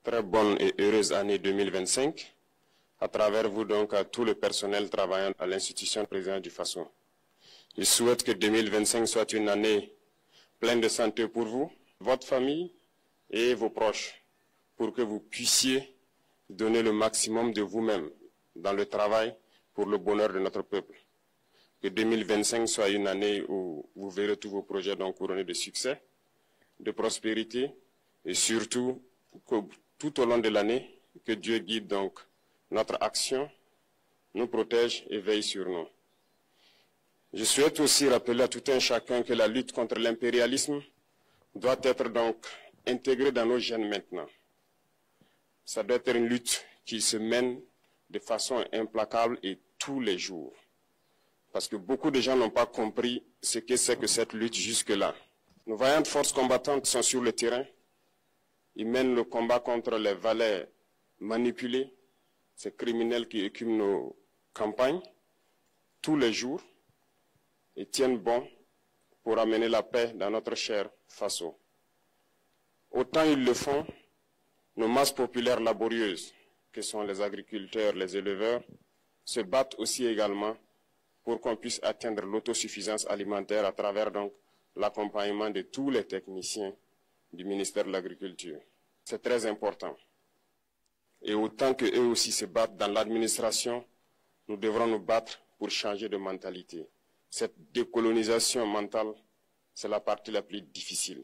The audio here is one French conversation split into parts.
très bonne et heureuse année 2025, à travers vous donc à tout le personnel travaillant à l'institution présidente du Faso. Je souhaite que 2025 soit une année pleine de santé pour vous, votre famille et vos proches, pour que vous puissiez donner le maximum de vous-même dans le travail pour le bonheur de notre peuple. Que 2025 soit une année où vous verrez tous vos projets donc couronnés de succès, de prospérité et surtout que tout au long de l'année, que Dieu guide donc notre action, nous protège et veille sur nous. Je souhaite aussi rappeler à tout un chacun que la lutte contre l'impérialisme doit être donc intégrée dans nos gènes maintenant. Ça doit être une lutte qui se mène de façon implacable et tous les jours. Parce que beaucoup de gens n'ont pas compris ce que c'est que cette lutte jusque-là. Nos vaillantes forces combattantes sont sur le terrain. Ils mènent le combat contre les valets manipulés, ces criminels qui écument nos campagnes tous les jours et tiennent bon pour amener la paix dans notre cher Faso. Autant ils le font, nos masses populaires laborieuses, que sont les agriculteurs, les éleveurs, se battent aussi également pour qu'on puisse atteindre l'autosuffisance alimentaire à travers donc l'accompagnement de tous les techniciens du ministère de l'Agriculture. C'est très important. Et autant qu'eux aussi se battent dans l'administration, nous devrons nous battre pour changer de mentalité. Cette décolonisation mentale, c'est la partie la plus difficile.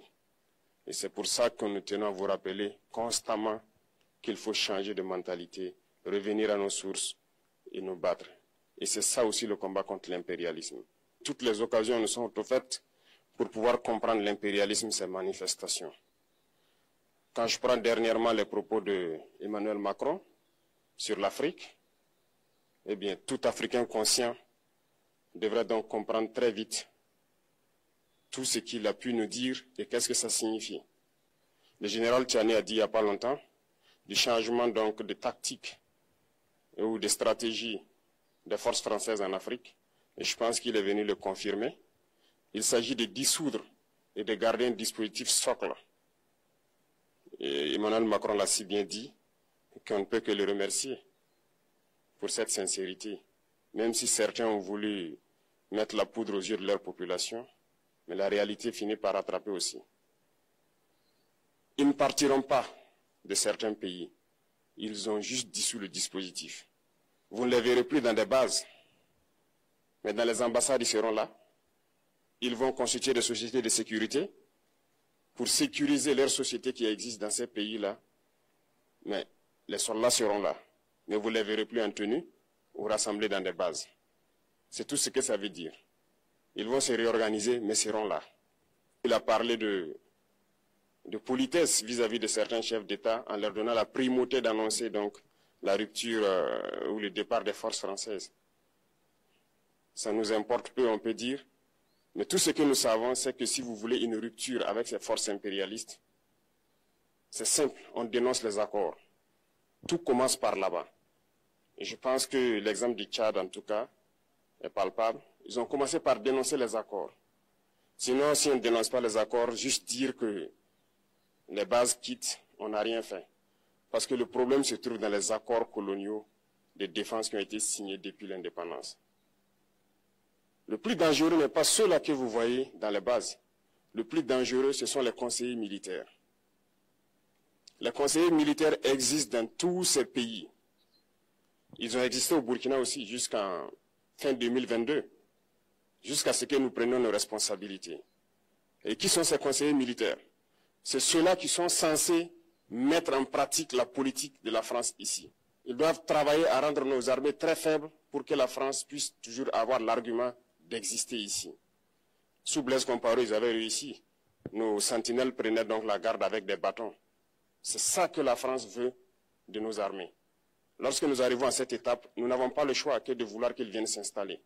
Et c'est pour ça que nous tenons à vous rappeler constamment qu'il faut changer de mentalité, revenir à nos sources et nous battre. Et c'est ça aussi le combat contre l'impérialisme. Toutes les occasions nous sont offertes pour pouvoir comprendre l'impérialisme, ses manifestations. Quand je prends dernièrement les propos d'Emmanuel Macron sur l'Afrique, eh bien, tout Africain conscient devrait donc comprendre très vite tout ce qu'il a pu nous dire et qu'est-ce que ça signifie. Le général Tchani a dit il n'y a pas longtemps du changement donc de tactique ou de stratégie des forces françaises en Afrique, et je pense qu'il est venu le confirmer. Il s'agit de dissoudre et de garder un dispositif socle. Et Emmanuel Macron l'a si bien dit qu'on ne peut que le remercier pour cette sincérité, même si certains ont voulu mettre la poudre aux yeux de leur population, mais la réalité finit par rattraper aussi. Ils ne partiront pas de certains pays, ils ont juste dissous le dispositif. Vous ne les verrez plus dans des bases, mais dans les ambassades, ils seront là. Ils vont constituer des sociétés de sécurité pour sécuriser leurs sociétés qui existent dans ces pays-là. Mais les soldats seront là, mais vous ne les verrez plus en tenue ou rassemblés dans des bases. C'est tout ce que ça veut dire. Ils vont se réorganiser, mais seront là. Il a parlé de politesse vis-à-vis de certains chefs d'État en leur donnant la primauté d'annoncer donc la rupture ou le départ des forces françaises. Ça nous importe peu, on peut dire, mais tout ce que nous savons, c'est que si vous voulez une rupture avec ces forces impérialistes, c'est simple, on dénonce les accords. Tout commence par là-bas. Et je pense que l'exemple du Tchad, en tout cas, est palpable. Ils ont commencé par dénoncer les accords. Sinon, si on ne dénonce pas les accords, juste dire que les bases quittent, on n'a rien fait. Parce que le problème se trouve dans les accords coloniaux de défense qui ont été signés depuis l'indépendance. Le plus dangereux n'est pas ceux-là que vous voyez dans les bases. Le plus dangereux, ce sont les conseillers militaires. Les conseillers militaires existent dans tous ces pays. Ils ont existé au Burkina aussi jusqu'en fin 2022, jusqu'à ce que nous prenions nos responsabilités. Et qui sont ces conseillers militaires? C'est ceux-là qui sont censés mettre en pratique la politique de la France ici. Ils doivent travailler à rendre nos armées très faibles pour que la France puisse toujours avoir l'argument d'exister ici. Sous Blaise Compaoré, ils avaient réussi. Nos sentinelles prenaient donc la garde avec des bâtons. C'est ça que la France veut de nos armées. Lorsque nous arrivons à cette étape, nous n'avons pas le choix que de vouloir qu'ils viennent s'installer.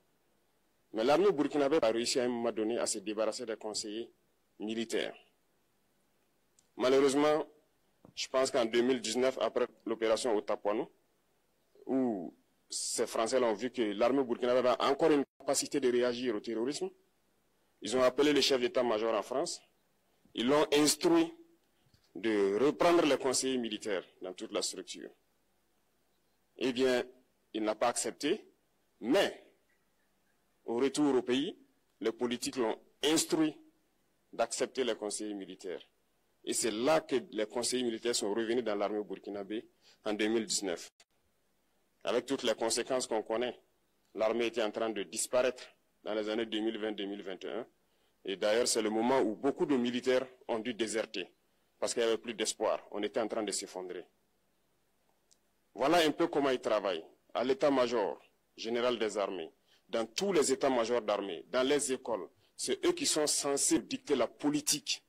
Mais l'armée burkinabé a réussi à un moment donné à se débarrasser des conseillers militaires. Malheureusement, je pense qu'en 2019, après l'opération Otapouanou, où ces Français ont vu que l'armée burkinabé a encore une capacité de réagir au terrorisme, ils ont appelé le chef d'état-major en France, ils l'ont instruit de reprendre les conseillers militaires dans toute la structure. Eh bien, il n'a pas accepté, mais au retour au pays, les politiques l'ont instruit d'accepter les conseillers militaires. Et c'est là que les conseillers militaires sont revenus dans l'armée burkinabé en 2019. Avec toutes les conséquences qu'on connaît, l'armée était en train de disparaître dans les années 2020-2021. Et d'ailleurs, c'est le moment où beaucoup de militaires ont dû déserter parce qu'il n'y avait plus d'espoir. On était en train de s'effondrer. Voilà un peu comment ils travaillent. À l'état-major général des armées, dans tous les états-majors d'armée, dans les écoles, c'est eux qui sont censés dicter la politique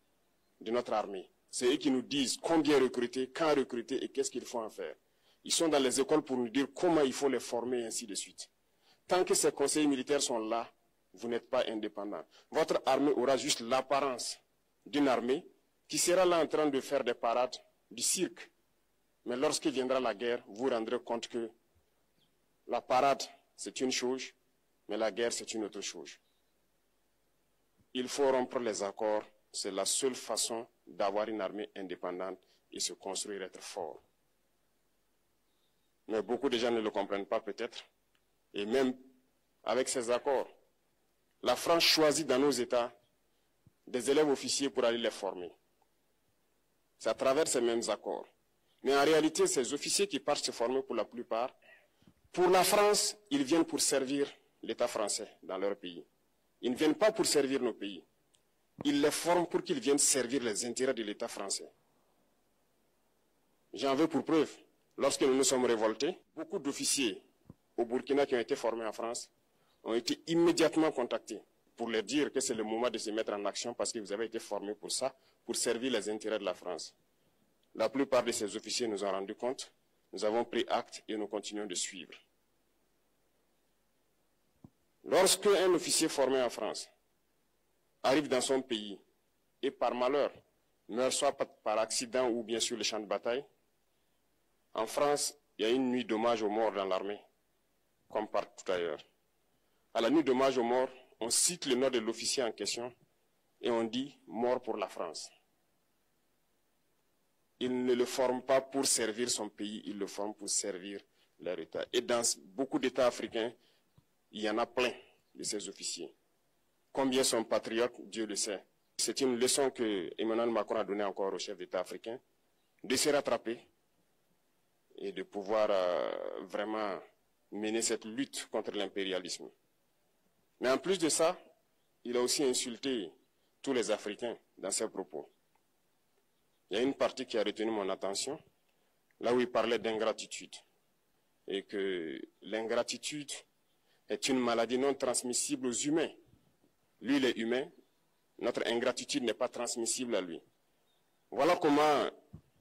de notre armée. C'est eux qui nous disent combien recruter, quand recruter et qu'est-ce qu'il faut en faire. Ils sont dans les écoles pour nous dire comment il faut les former et ainsi de suite. Tant que ces conseillers militaires sont là, vous n'êtes pas indépendant. Votre armée aura juste l'apparence d'une armée qui sera là en train de faire des parades, du cirque. Mais lorsqu'il viendra la guerre, vous vous rendrez compte que la parade, c'est une chose, mais la guerre, c'est une autre chose. Il faut rompre les accords. C'est la seule façon d'avoir une armée indépendante et se construire, être fort. Mais beaucoup de gens ne le comprennent pas peut-être. Et même avec ces accords, la France choisit dans nos États des élèves officiers pour aller les former. C'est à travers ces mêmes accords. Mais en réalité, ces officiers qui partent se former pour la plupart, pour la France, ils viennent pour servir l'État français dans leur pays. Ils ne viennent pas pour servir nos pays. Ils les forment pour qu'ils viennent servir les intérêts de l'État français. J'en veux pour preuve. Lorsque nous nous sommes révoltés, beaucoup d'officiers au Burkina qui ont été formés en France ont été immédiatement contactés pour leur dire que c'est le moment de se mettre en action parce que vous avez été formés pour ça, pour servir les intérêts de la France. La plupart de ces officiers nous ont rendu compte, nous avons pris acte et nous continuons de suivre. Lorsque un officier formé en France arrive dans son pays et par malheur meurt soit par accident ou bien sur le champ de bataille, en France, il y a une nuit d'hommage aux morts dans l'armée, comme partout ailleurs. À la nuit d'hommage aux morts, on cite le nom de l'officier en question et on dit « mort pour la France ». Il ne le forme pas pour servir son pays, il le forme pour servir leur État. Et dans beaucoup d'États africains, il y en a plein de ces officiers. Combien sont patriotes, Dieu le sait. C'est une leçon que Emmanuel Macron a donnée encore au chef d'État africain, de se rattraper et de pouvoir vraiment mener cette lutte contre l'impérialisme. Mais en plus de ça, il a aussi insulté tous les Africains dans ses propos. Il y a une partie qui a retenu mon attention, là où il parlait d'ingratitude. Et que l'ingratitude est une maladie non transmissible aux humains. Lui, il est humain, notre ingratitude n'est pas transmissible à lui. Voilà comment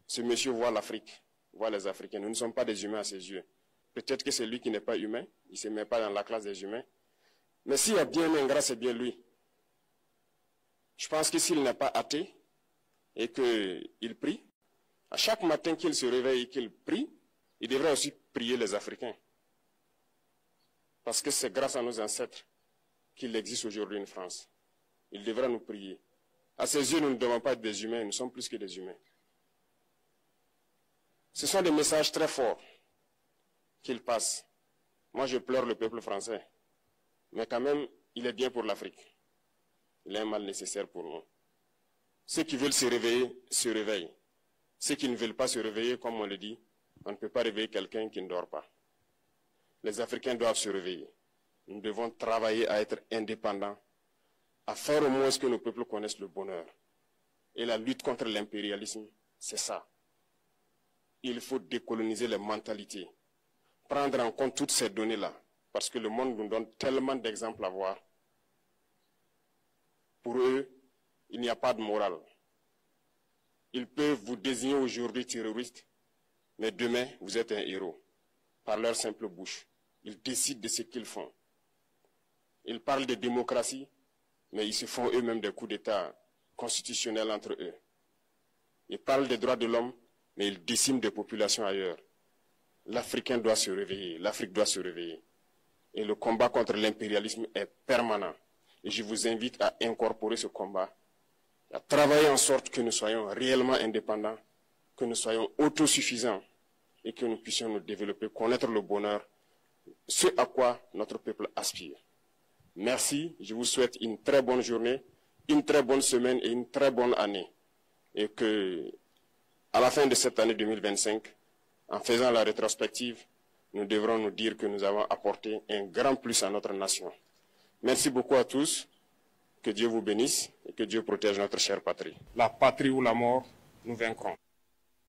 ce monsieur voit l'Afrique, voit les Africains. Nous ne sommes pas des humains à ses yeux. Peut-être que c'est lui qui n'est pas humain, il ne se met pas dans la classe des humains. Mais s'il y a bien un ingrat, c'est bien lui. Je pense que s'il n'est pas athée et qu'il prie, à chaque matin qu'il se réveille et qu'il prie, il devrait aussi prier les Africains. Parce que c'est grâce à nos ancêtres qu'il existe aujourd'hui une France. Il devra nous prier. À ses yeux, nous ne devons pas être des humains, nous sommes plus que des humains. Ce sont des messages très forts qu'il passe. Moi, je pleure le peuple français. Mais quand même, il est bien pour l'Afrique. Il est un mal nécessaire pour nous. Ceux qui veulent se réveiller, se réveillent. Ceux qui ne veulent pas se réveiller, comme on le dit, on ne peut pas réveiller quelqu'un qui ne dort pas. Les Africains doivent se réveiller. Nous devons travailler à être indépendants, à faire au moins ce que nos peuples connaissent le bonheur. Et la lutte contre l'impérialisme, c'est ça. Il faut décoloniser les mentalités, prendre en compte toutes ces données-là, parce que le monde nous donne tellement d'exemples à voir. Pour eux, il n'y a pas de morale. Ils peuvent vous désigner aujourd'hui terroriste, mais demain, vous êtes un héros, par leur simple bouche. Ils décident de ce qu'ils font. Ils parlent de démocratie, mais ils se font eux-mêmes des coups d'État constitutionnels entre eux. Ils parlent des droits de l'homme, mais ils déciment des populations ailleurs. L'Africain doit se réveiller, l'Afrique doit se réveiller. Et le combat contre l'impérialisme est permanent. Et je vous invite à incorporer ce combat à travailler en sorte que nous soyons réellement indépendants, que nous soyons autosuffisants et que nous puissions nous développer, connaître le bonheur, ce à quoi notre peuple aspire. Merci, je vous souhaite une très bonne journée, une très bonne semaine et une très bonne année. Et que, à la fin de cette année 2025, en faisant la rétrospective, nous devrons nous dire que nous avons apporté un grand plus à notre nation. Merci beaucoup à tous, que Dieu vous bénisse et que Dieu protège notre chère patrie. La patrie ou la mort, nous vaincrons.